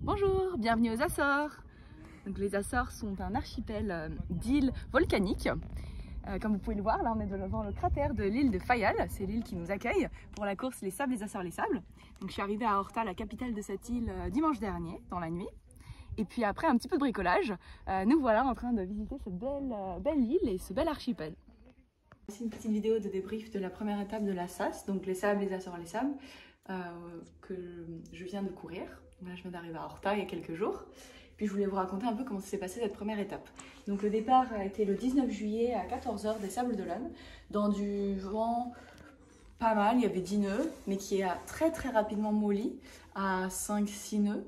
Bonjour, bienvenue aux Açores. Donc, les Açores sont un archipel d'îles volcaniques. Comme vous pouvez le voir, là on est devant le cratère de l'île de Fayal. C'est l'île qui nous accueille pour la course Les Sables, les Açores, les Sables. Donc, je suis arrivée à Horta, la capitale de cette île, dimanche dernier, dans la nuit. Et puis après un petit peu de bricolage, nous voilà en train de visiter cette belle île et ce bel archipel. Voici une petite vidéo de débrief de la première étape de la SAS, donc les Sables, les Açores, les Sables, que je viens de courir. Là, je viens d'arriver à Horta il y a quelques jours. Puis je voulais vous raconter un peu comment s'est passée cette première étape. Donc le départ a été le 19 juillet à 14 h des Sables d'Olonne, dans du vent pas mal, il y avait 10 nœuds, mais qui a très rapidement molli à 5-6 nœuds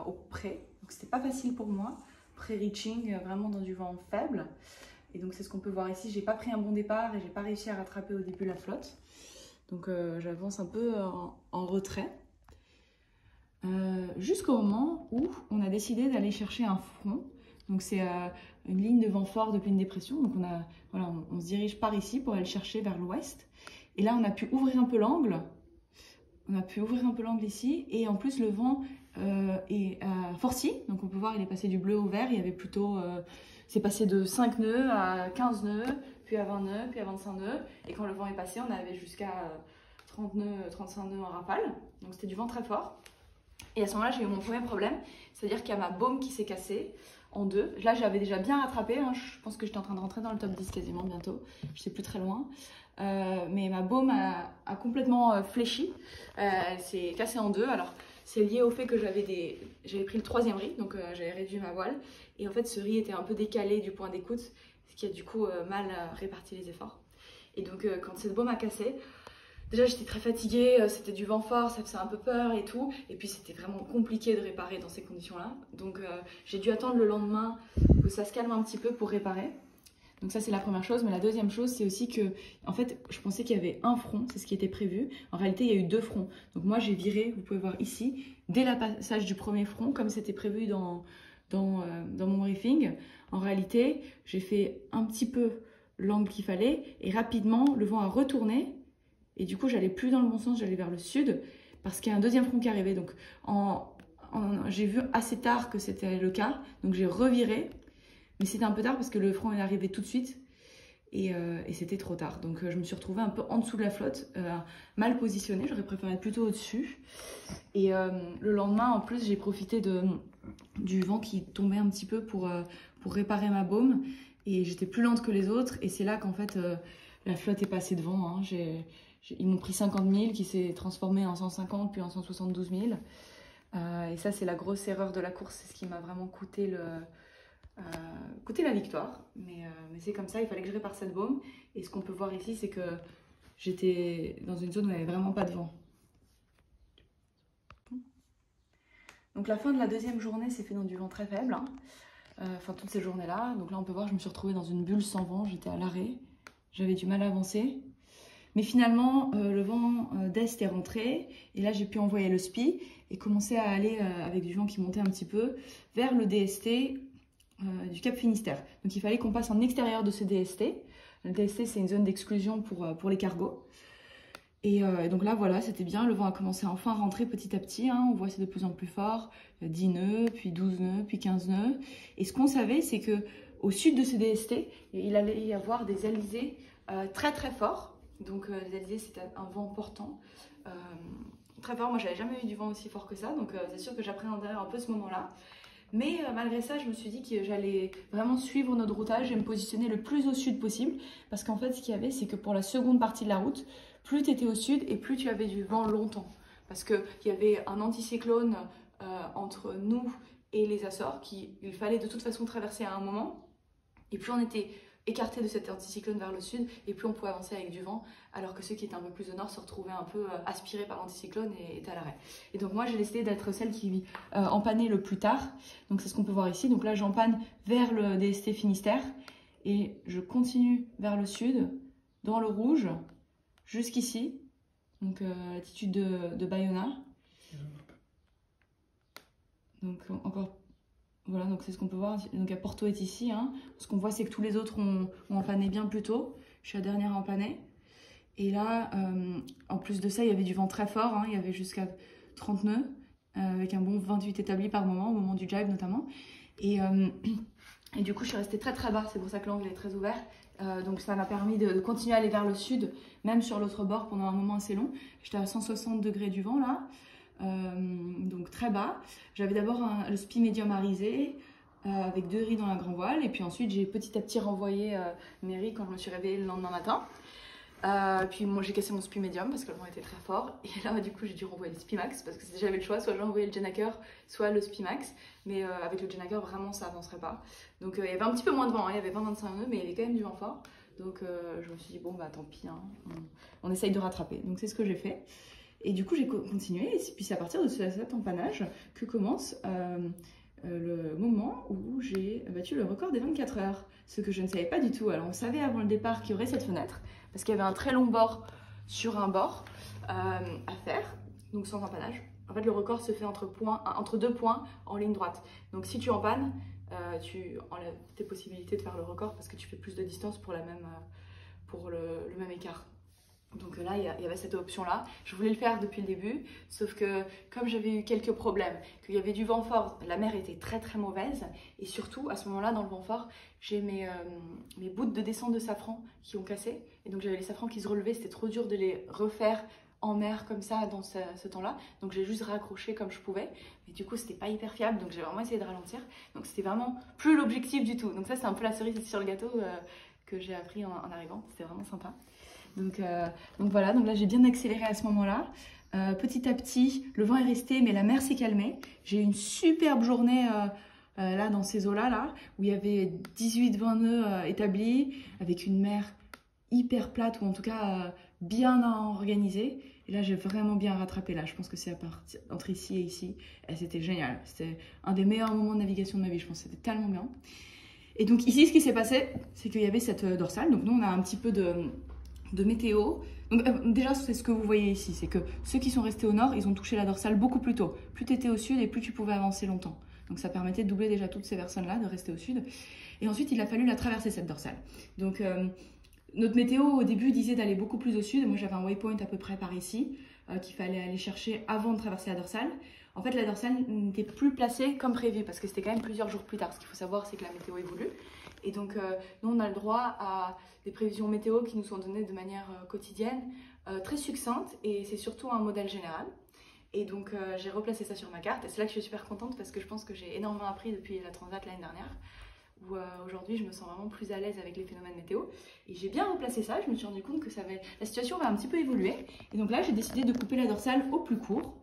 au pré. Donc c'était pas facile pour moi, pré-reaching, vraiment dans du vent faible. Et donc c'est ce qu'on peut voir ici, j'ai pas pris un bon départ et j'ai pas réussi à rattraper au début la flotte. Donc j'avance un peu en retrait. Jusqu'au moment où on a décidé d'aller chercher un front. Donc c'est une ligne de vent fort depuis une dépression. Donc on se dirige par ici pour aller chercher vers l'ouest. Et là on a pu ouvrir un peu l'angle. On a pu ouvrir un peu l'angle ici. Et en plus le vent est forci. Donc on peut voir il est passé du bleu au vert. Il y avait plutôt... c'est passé de 5 nœuds à 15 nœuds, puis à 20 nœuds, puis à 25 nœuds. Et quand le vent est passé, on avait jusqu'à 30 nœuds, 35 nœuds en rafale. Donc c'était du vent très fort. Et à ce moment-là, j'ai eu mon premier problème, c'est-à-dire qu'il y a ma baume qui s'est cassée en deux. Là, j'avais déjà bien rattrapé, hein. Je pense que j'étais en train de rentrer dans le top 10 quasiment bientôt, je sais plus très loin. Mais ma baume a complètement fléchi, elle s'est cassée en deux. Alors, c'est lié au fait que j'avais pris le troisième riz, donc j'avais réduit ma voile. Et en fait, ce riz était un peu décalé du point d'écoute, ce qui a du coup mal réparti les efforts. Et donc, quand cette baume a cassé, déjà, j'étais très fatiguée, c'était du vent fort, ça faisait un peu peur et tout. Et puis, c'était vraiment compliqué de réparer dans ces conditions-là. Donc, j'ai dû attendre le lendemain que ça se calme un petit peu pour réparer. Donc ça, c'est la première chose. Mais la deuxième chose, c'est aussi que, en fait, je pensais qu'il y avait un front, c'est ce qui était prévu. En réalité, il y a eu deux fronts. Donc moi, j'ai viré, vous pouvez voir ici, dès le passage du premier front, comme c'était prévu dans mon briefing. En réalité, j'ai fait un petit peu l'angle qu'il fallait et rapidement, le vent a retourné. Et du coup, j'allais plus dans le bon sens, j'allais vers le sud parce qu'il y a un deuxième front qui arrivait. Donc, j'ai vu assez tard que c'était le cas. Donc, j'ai reviré. Mais c'était un peu tard parce que le front est arrivé tout de suite. Et c'était trop tard. Donc, je me suis retrouvée un peu en dessous de la flotte, mal positionnée. J'aurais préféré être plutôt au-dessus. Et le lendemain, en plus, j'ai profité du vent qui tombait un petit peu pour réparer ma baume. Et j'étais plus lente que les autres. Et c'est là qu'en fait, la flotte est passée devant. Hein. Ils m'ont pris 50 000 qui s'est transformé en 150 puis en 172 000. Et ça, c'est la grosse erreur de la course. C'est ce qui m'a vraiment coûté la victoire. Mais c'est comme ça, il fallait que je répare cette baume. Et ce qu'on peut voir ici, c'est que j'étais dans une zone où il n'y avait vraiment pas de vent. Donc la fin de la deuxième journée s'est fait dans du vent très faible. Hein. Enfin, toutes ces journées-là. Donc là, on peut voir, je me suis retrouvée dans une bulle sans vent. J'étais à l'arrêt. J'avais du mal à avancer. Mais finalement, le vent d'est est rentré et là j'ai pu envoyer le SPI et commencer à aller avec du vent qui montait un petit peu vers le DST du Cap Finistère. Donc il fallait qu'on passe en extérieur de ce DST. Le DST, c'est une zone d'exclusion pour les cargos. Et donc là voilà, c'était bien, le vent a commencé à enfin rentrer petit à petit, hein. On voit c'est de plus en plus fort, 10 nœuds, puis 12 nœuds, puis 15 nœuds. Et ce qu'on savait, c'est que au sud de ce DST, il allait y avoir des alizés très forts. Donc les alizés, c'était un vent portant, très fort. Moi, j'avais jamais eu du vent aussi fort que ça, donc c'est sûr que j'appréhendais un peu ce moment-là. Mais malgré ça, je me suis dit que j'allais vraiment suivre notre routage et me positionner le plus au sud possible. Parce qu'en fait, ce qu'il y avait, c'est que pour la seconde partie de la route, plus tu étais au sud et plus tu avais du vent longtemps. Parce qu'il y avait un anticyclone entre nous et les Açores qu'il fallait de toute façon traverser à un moment. Et plus on était écarté de cet anticyclone vers le sud et plus on pouvait avancer avec du vent, alors que ceux qui étaient un peu plus au nord se retrouvaient un peu aspirés par l'anticyclone et étaient à l'arrêt. Et donc moi j'ai décidé d'être celle qui empannait le plus tard, donc c'est ce qu'on peut voir ici. Donc là j'empanne vers le DST Finistère et je continue vers le sud, dans le rouge, jusqu'ici, donc latitude de Bayona. Donc encore... Voilà, donc c'est ce qu'on peut voir. Donc Porto est ici. Hein. Ce qu'on voit, c'est que tous les autres ont empanné bien plus tôt. Je suis la dernière à empanner. Et là, en plus de ça, il y avait du vent très fort. Hein. Il y avait jusqu'à 30 nœuds. avec un bon 28 établi par moment, au moment du jibe notamment. Et du coup, je suis restée très très bas, c'est pour ça que l'angle est très ouvert. Donc ça m'a permis de continuer à aller vers le sud, même sur l'autre bord pendant un moment assez long. J'étais à 160 degrés du vent là, donc très bas. J'avais d'abord le spi médium à riser, avec 2 riz dans la grand voile. Et puis ensuite, j'ai petit à petit renvoyé mes riz quand je me suis réveillée le lendemain matin. Puis moi j'ai cassé mon spi médium parce que le vent était très fort et là du coup j'ai dû renvoyer le spi max parce que si j'avais le choix soit j'envoyais le Jenaker soit le spi max, mais avec le Jenaker vraiment ça avancerait pas, donc il y avait un petit peu moins de vent, hein. Il y avait 20-25 nœuds mais il y avait quand même du vent fort, donc je me suis dit bon bah tant pis, hein. On essaye de rattraper, donc c'est ce que j'ai fait et du coup j'ai continué et puis c'est à partir de cet empannage que commence le moment où j'ai battu le record des 24 heures, ce que je ne savais pas du tout. Alors on savait avant le départ qu'il y aurait cette fenêtre parce qu'il y avait un très long bord sur un bord à faire, donc sans empannage. En fait le record se fait entre 2 points en ligne droite, donc si tu empannes, tu enlèves tes possibilités de faire le record parce que tu fais plus de distance pour, le même écart. Donc là, il y avait cette option-là. Je voulais le faire depuis le début, sauf que comme j'avais eu quelques problèmes, qu'il y avait du vent fort, la mer était très très mauvaise, et surtout à ce moment-là, dans le vent fort, j'ai mes bouts de descente de safran qui ont cassé, et donc j'avais les safrans qui se relevaient, c'était trop dur de les refaire en mer comme ça dans ce temps-là, donc j'ai juste raccroché comme je pouvais, mais du coup c'était pas hyper fiable, donc j'ai vraiment essayé de ralentir, donc c'était vraiment plus l'objectif du tout. Donc ça c'est un peu la cerise sur le gâteau que j'ai appris en arrivant, c'était vraiment sympa. Donc voilà, donc là j'ai bien accéléré à ce moment-là. Petit à petit, le vent est resté, mais la mer s'est calmée. J'ai eu une superbe journée là dans ces eaux-là, là, où il y avait 18-20 nœuds établis, avec une mer hyper plate, ou en tout cas bien organisée. Et là j'ai vraiment bien rattrapé. Là, je pense que c'est à partir entre ici et ici. Et c'était génial. C'était un des meilleurs moments de navigation de ma vie, je pense. C'était tellement bien. Et donc ici, ce qui s'est passé, c'est qu'il y avait cette dorsale. Donc nous, on a un petit peu de météo. Donc, déjà, c'est ce que vous voyez ici, c'est que ceux qui sont restés au nord, ils ont touché la dorsale beaucoup plus tôt. Plus tu étais au sud et plus tu pouvais avancer longtemps. Donc ça permettait de doubler déjà toutes ces personnes-là, de rester au sud. Et ensuite, il a fallu la traverser, cette dorsale. Donc notre météo, au début, disait d'aller beaucoup plus au sud. Moi, j'avais un waypoint à peu près par ici, qu'il fallait aller chercher avant de traverser la dorsale. En fait, la dorsale n'était plus placée comme prévu, parce que c'était quand même plusieurs jours plus tard. Ce qu'il faut savoir, c'est que la météo évolue. Et donc, nous, on a le droit à des prévisions météo qui nous sont données de manière quotidienne, très succincte, et c'est surtout un modèle général. Et donc, j'ai replacé ça sur ma carte, et c'est là que je suis super contente, parce que je pense que j'ai énormément appris depuis la Transat l'année dernière, où aujourd'hui, je me sens vraiment plus à l'aise avec les phénomènes météo. Et j'ai bien replacé ça, je me suis rendu compte que la situation va un petit peu évoluer. Et donc là, j'ai décidé de couper la dorsale au plus court.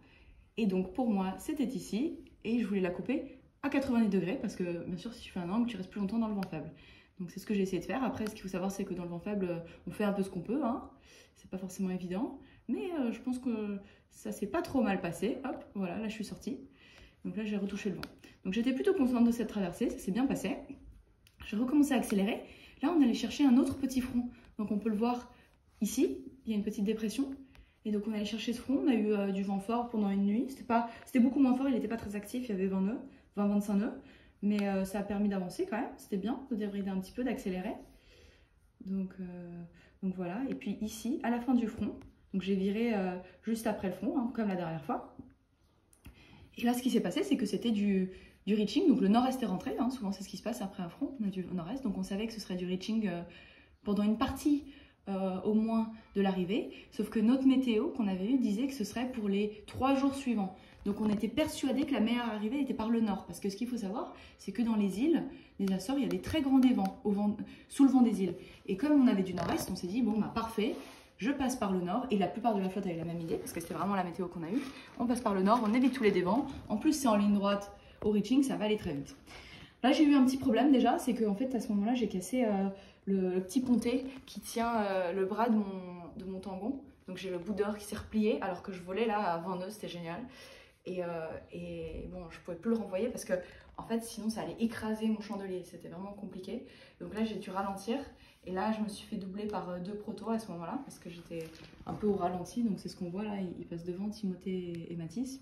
Et donc, pour moi, c'était ici, et je voulais la couper à 90 degrés, parce que bien sûr, si tu fais un angle, tu restes plus longtemps dans le vent faible. Donc c'est ce que j'ai essayé de faire. Après, ce qu'il faut savoir, c'est que dans le vent faible, on fait un peu ce qu'on peut, hein. C'est pas forcément évident, mais je pense que ça s'est pas trop mal passé. Hop, voilà, là je suis sortie. Donc là, j'ai retouché le vent. Donc j'étais plutôt contente de cette traversée, ça s'est bien passé. J'ai recommencé à accélérer. Là, on allait chercher un autre petit front. Donc on peut le voir ici, il y a une petite dépression. Et donc on allait chercher ce front, on a eu du vent fort pendant une nuit. C'était beaucoup moins fort, il n'était pas très actif, il y avait 20 nœuds, 20-25 nœuds. Mais ça a permis d'avancer quand même, c'était bien, de débrider un petit peu, d'accélérer. Donc voilà, et puis ici, à la fin du front, donc j'ai viré juste après le front, hein, comme la dernière fois. Et là, ce qui s'est passé, c'est que c'était du reaching, donc le nord-est est rentré, hein, souvent c'est ce qui se passe après un front, on a du nord-est, donc on savait que ce serait du reaching pendant une partie au moins de l'arrivée, sauf que notre météo qu'on avait eu disait que ce serait pour les 3 jours suivants. Donc on était persuadé que la meilleure arrivée était par le nord, parce que ce qu'il faut savoir, c'est que dans les îles, les Açores, il y a des très grands vents sous le vent des îles. Et comme on avait du nord-est, on s'est dit, bon bah parfait, je passe par le nord, et la plupart de la flotte avait la même idée, parce que c'était vraiment la météo qu'on a eue. On passe par le nord, on évite tous les dévents, en plus c'est en ligne droite au reaching, ça va aller très vite. Là j'ai eu un petit problème déjà, c'est qu'en fait à ce moment-là j'ai cassé le petit pontet qui tient le bras de mon tangon. Donc j'ai le bout d'or qui s'est replié alors que je volais là à 20 nœuds, c'était génial. Et bon, je pouvais plus le renvoyer parce que en fait sinon ça allait écraser mon chandelier, c'était vraiment compliqué. Donc là j'ai dû ralentir et là je me suis fait doubler par 2 protos à ce moment-là parce que j'étais un peu au ralenti. Donc c'est ce qu'on voit là, ils passent devant, Timothée et Mathis.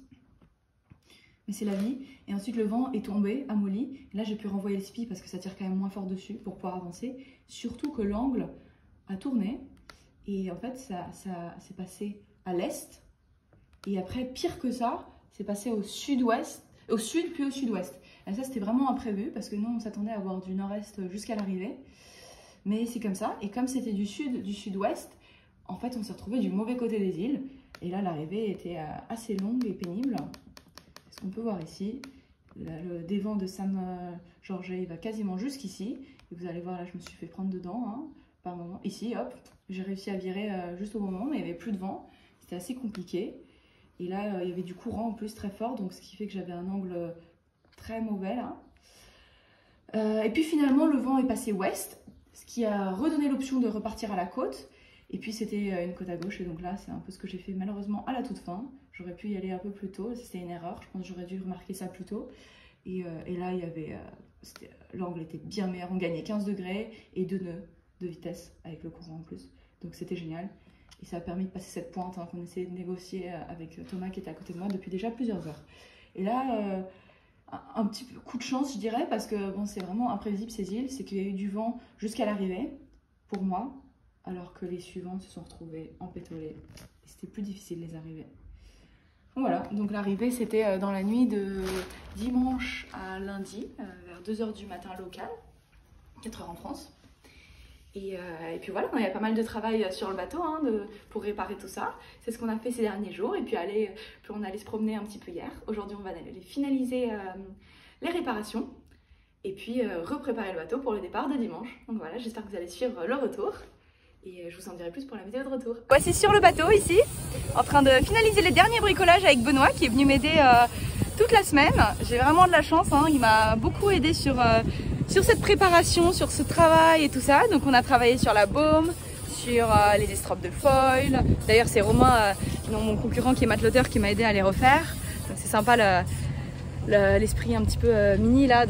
Mais c'est la vie. Et ensuite le vent est tombé, amolli. Et là j'ai pu renvoyer le spi parce que ça tire quand même moins fort dessus pour pouvoir avancer. Surtout que l'angle a tourné et en fait ça s'est passé à l'est. Et après, pire que ça, c'est passé au sud-ouest, au sud puis au sud-ouest. Et ça c'était vraiment imprévu parce que nous on s'attendait à avoir du nord-est jusqu'à l'arrivée. Mais c'est comme ça, et comme c'était du sud, du sud-ouest, en fait on s'est retrouvé du mauvais côté des îles. Et là l'arrivée était assez longue et pénible. Ce qu'on peut voir ici, le dévent de Sam Jorge il va quasiment jusqu'ici. Et vous allez voir là je me suis fait prendre dedans, hein, par moment. Ici hop, j'ai réussi à virer juste au bon moment, mais il n'y avait plus de vent. C'était assez compliqué. Et là il y avait du courant en plus très fort, donc ce qui fait que j'avais un angle très mauvais là. Et puis finalement le vent est passé ouest, ce qui a redonné l'option de repartir à la côte. Et puis c'était une côte à gauche, et donc là c'est un peu ce que j'ai fait malheureusement à la toute fin. J'aurais pu y aller un peu plus tôt, c'était une erreur, je pense que j'aurais dû remarquer ça plus tôt. Et là il y avait, l'angle était bien meilleur, on gagnait 15 degrés et 2 nœuds de vitesse avec le courant en plus. Donc c'était génial. Et ça a permis de passer cette pointe hein, qu'on essayait de négocier avec Thomas qui était à côté de moi depuis déjà plusieurs heures. Et là, un petit coup de chance je dirais, parce que bon, c'est vraiment imprévisible ces îles, c'est qu'il y a eu du vent jusqu'à l'arrivée, pour moi, alors que les suivants se sont retrouvés empétolés. Et c'était plus difficile les arrivées. Voilà, donc l'arrivée c'était dans la nuit de dimanche à lundi, vers 2 h du matin local, 4 h en France. Et puis voilà, il y a pas mal de travail sur le bateau hein, pour réparer tout ça. C'est ce qu'on a fait ces derniers jours. Et puis on allait se promener un petit peu hier. Aujourd'hui, on va aller finaliser les réparations. Et puis repréparer le bateau pour le départ de dimanche. Donc voilà, j'espère que vous allez suivre le retour. Et je vous en dirai plus pour la météo de retour. Voici sur le bateau ici, en train de finaliser les derniers bricolages avec Benoît qui est venu m'aider toute la semaine. J'ai vraiment de la chance, hein. Il m'a beaucoup aidé sur cette préparation, sur ce travail et tout ça. Donc on a travaillé sur la baume, sur les estropes de foil. D'ailleurs c'est Romain, mon concurrent qui est mateloteur, qui m'a aidé à les refaire. Donc c'est sympa l'esprit un petit peu mini là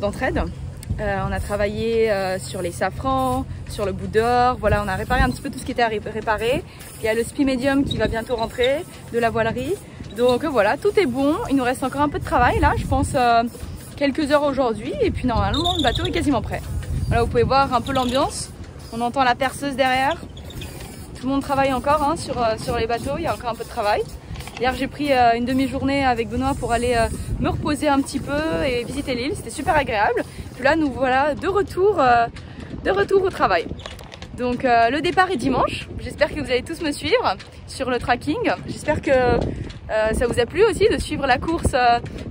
d'entraide. On a travaillé sur les safrans, sur le bout d'or. Voilà, on a réparé un petit peu tout ce qui était à réparer. Il y a le spi médium qui va bientôt rentrer de la voilerie. Donc voilà, tout est bon. Il nous reste encore un peu de travail là, je pense quelques heures aujourd'hui. Et puis normalement, le bateau est quasiment prêt. Voilà, vous pouvez voir un peu l'ambiance. On entend la perceuse derrière. Tout le monde travaille encore hein, sur les bateaux, il y a encore un peu de travail. Hier, j'ai pris une demi-journée avec Benoît pour aller me reposer un petit peu et visiter l'île. C'était super agréable. Puis là, nous voilà de retour au travail. Donc le départ est dimanche. J'espère que vous allez tous me suivre sur le tracking. J'espère que ça vous a plu aussi de suivre la course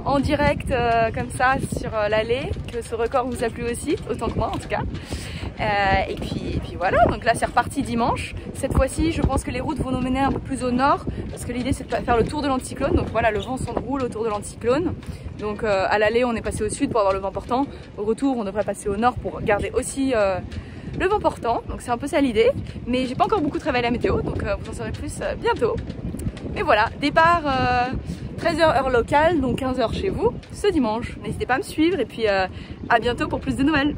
en direct comme ça sur l'allée. Que ce record vous a plu aussi, autant que moi en tout cas. Et puis voilà, donc là c'est reparti dimanche. Cette fois-ci, je pense que les routes vont nous mener un peu plus au nord parce que l'idée c'est de faire le tour de l'anticyclone. Donc voilà, le vent s'enroule autour de l'anticyclone. Donc à l'aller, on est passé au sud pour avoir le vent portant. Au retour, on devrait passer au nord pour garder aussi le vent portant. Donc c'est un peu ça l'idée. Mais j'ai pas encore beaucoup travaillé la météo, donc vous en saurez plus bientôt. Mais voilà, départ 13 h heure locale, donc 15 h chez vous ce dimanche. N'hésitez pas à me suivre et puis à bientôt pour plus de nouvelles.